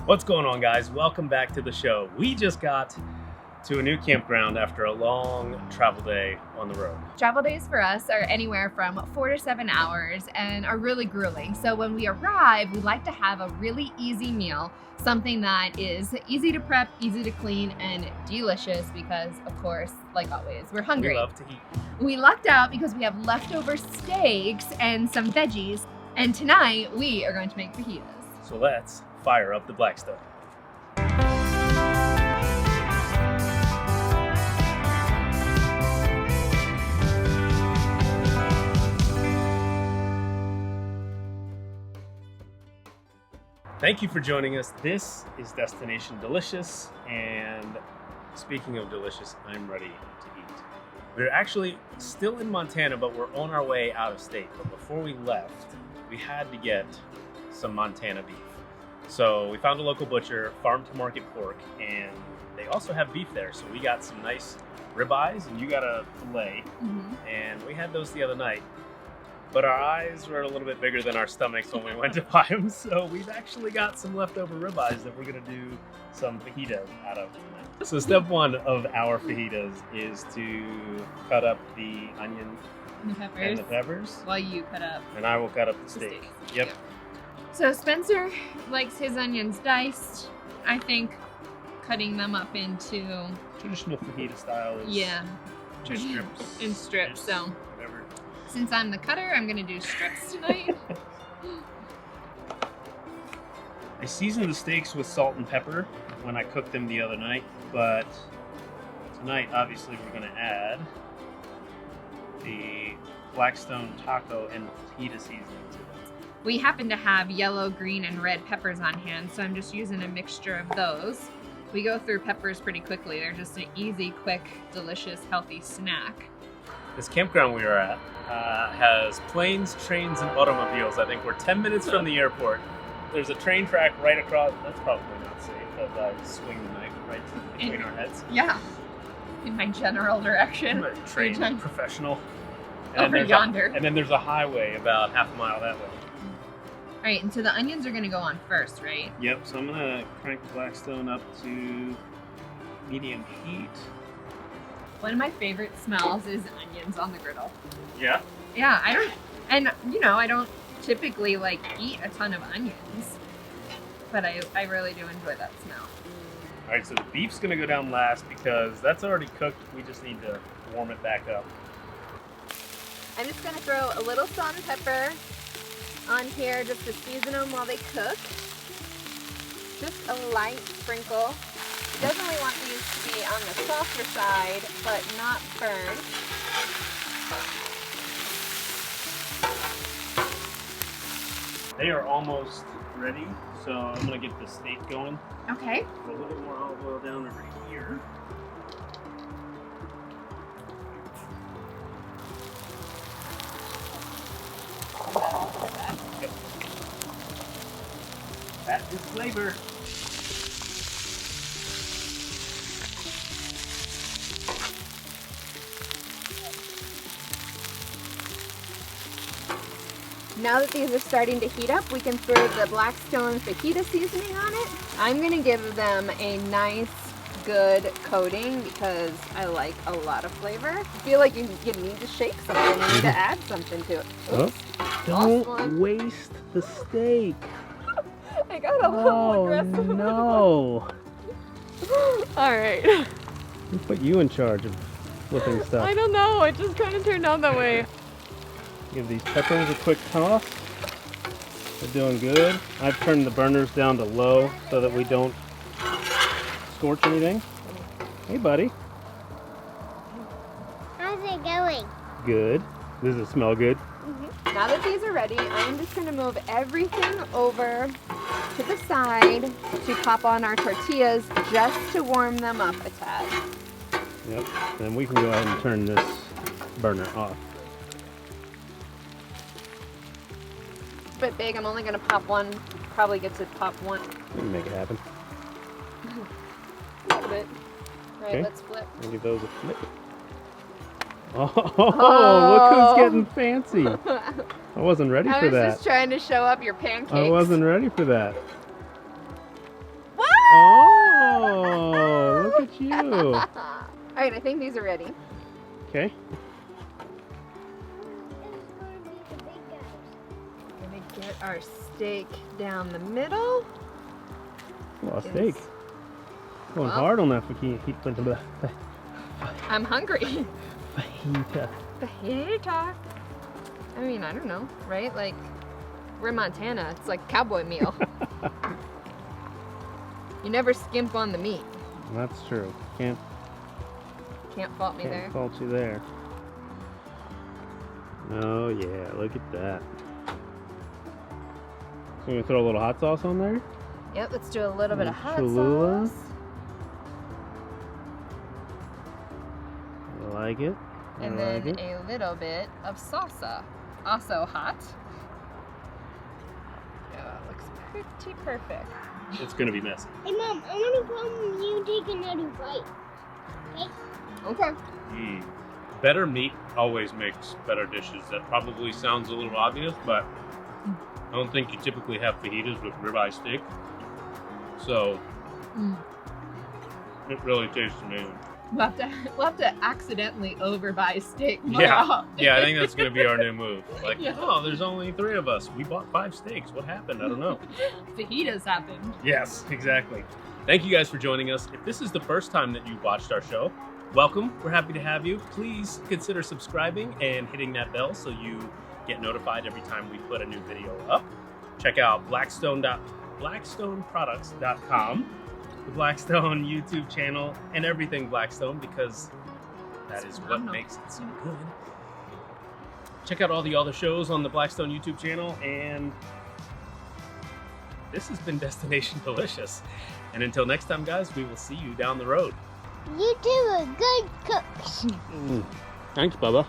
What's going on, guys? Welcome back to the show. We just got to a new campground after a long travel day on the road. Travel days for us are anywhere from 4 to 7 hours and are really grueling. So when we arrive, we like to have a really easy meal, something that is easy to prep, easy to clean, and delicious because, of course, like always, we're hungry. We love to eat. We lucked out because we have leftover steaks and some veggies, and tonight we are going to make fajitas. So let's fire up the Blackstone. Thank you for joining us. This is Destination Delicious, and speaking of delicious, I'm ready to eat. We're actually still in Montana, but we're on our way out of state. But before we left, we had to get some Montana beef. So we found a local butcher, farm to market pork, and they also have beef there. So we got some nice ribeyes, and you got a filet, and we had those the other night. But our eyes were a little bit bigger than our stomachs when we went to buy them, so we've actually got some leftover ribeyes that we're gonna do some fajitas out of tonight. So step one of our fajitas is to cut up the onion and the peppers. While you cut up. And I will cut up the steak. Yep. So Spencer likes his onions diced. I think cutting them up into Traditional fajita style is strips. In strips, so Whatever. since I'm the cutter, I'm gonna do strips tonight. I seasoned the steaks with salt and pepper when I cooked them the other night, but tonight obviously we're gonna add the Blackstone taco and the fajita seasoning to them. We happen to have yellow, green, and red peppers on hand, so I'm just using a mixture of those. We go through peppers pretty quickly. They're just an easy, quick, delicious, healthy snack. This campground we are at has planes, trains, and automobiles. I think we're 10 minutes from the airport. There's a train track right across. That's probably not safe as I swing the knife right between our heads. Yeah, in my general direction. I'm a trained professional. Over yonder. And then there's a highway about half a mile that way. All right, and so the onions are gonna go on first, right? Yep, so I'm gonna crank the Blackstone up to medium heat. One of my favorite smells is onions on the griddle. Yeah? Yeah, I don't typically like eat a ton of onions, but I really do enjoy that smell. All right, so the beef's gonna go down last because that's already cooked. We just need to warm it back up. I'm just gonna throw a little salt and pepper on here just to season them while they cook. Just a light sprinkle. Definitely want these to be on the softer side, but not burnt. They are almost ready, so I'm gonna get the steak going. Okay. Put a little bit more olive oil down over here. Yep. That is flavor. Now that these are starting to heat up, we can throw the Blackstone fajita seasoning on it. I'm gonna give them a nice, good coating because I like a lot of flavor. I feel like you need to shake something, you need to add something to it. Oops. Don't waste the steak. I got a little aggressive. No. All right. Who put you in charge of flipping stuff? I don't know, it just kind of turned out that way. Give these peppers a quick toss. They're doing good. I've turned the burners down to low so that we don't scorch anything. Hey, buddy. How's it going? Good. Does it smell good? Now that these are ready, I'm just gonna move everything over to the side to pop on our tortillas just to warm them up a tad. Yep. Then we can go ahead and turn this burner off. It's a bit big, I'm only gonna pop one, probably get to pop one. We can make it happen. A little bit. Right, Okay. let's flip. We'll give those a flip. Oh, look who's getting fancy. I wasn't ready for I was that. just trying to show up your pancakes. I wasn't ready for that. at you. All right, I think these are ready. Okay. Gonna get our steak down the middle. Well, steak. Going hard on that fajita. I'm hungry. Fajita. Fajita. I mean, I don't know, right? Like, we're in Montana. It's like cowboy meal. You never skimp on the meat. That's true. Can't fault me there. fault you there. Oh yeah, look at that. So we're gonna throw a little hot sauce on there. Yep, let's do a little bit of hot Cholula. sauce. I like it. And then a little bit of salsa. Also hot. Yeah, it looks pretty perfect. It's gonna be messy. Hey Mom, I want to come you take another bite. Okay? Okay. Better meat always makes better dishes. That probably sounds a little obvious, but I don't think you typically have fajitas with ribeye steak. So it really tastes amazing. We'll have to accidentally overbuy steak. Yeah, I think that's gonna be our new move. Like, Yeah. oh, there's only 3 of us. We bought 5 steaks. What happened? I don't know. Fajitas happened. Yes, exactly. Thank you guys for joining us. If this is the first time that you've watched our show, welcome. We're happy to have you. Please consider subscribing and hitting that bell so you get notified every time we put a new video up. Check out blackstoneproducts.com, the Blackstone YouTube channel, and everything Blackstone, because that is what makes it so good. Check out all the other shows on the Blackstone YouTube channel, and this has been Destination Delicious. And until next time, guys, we will see you down the road. You two are good cooks. Thanks, Bubba.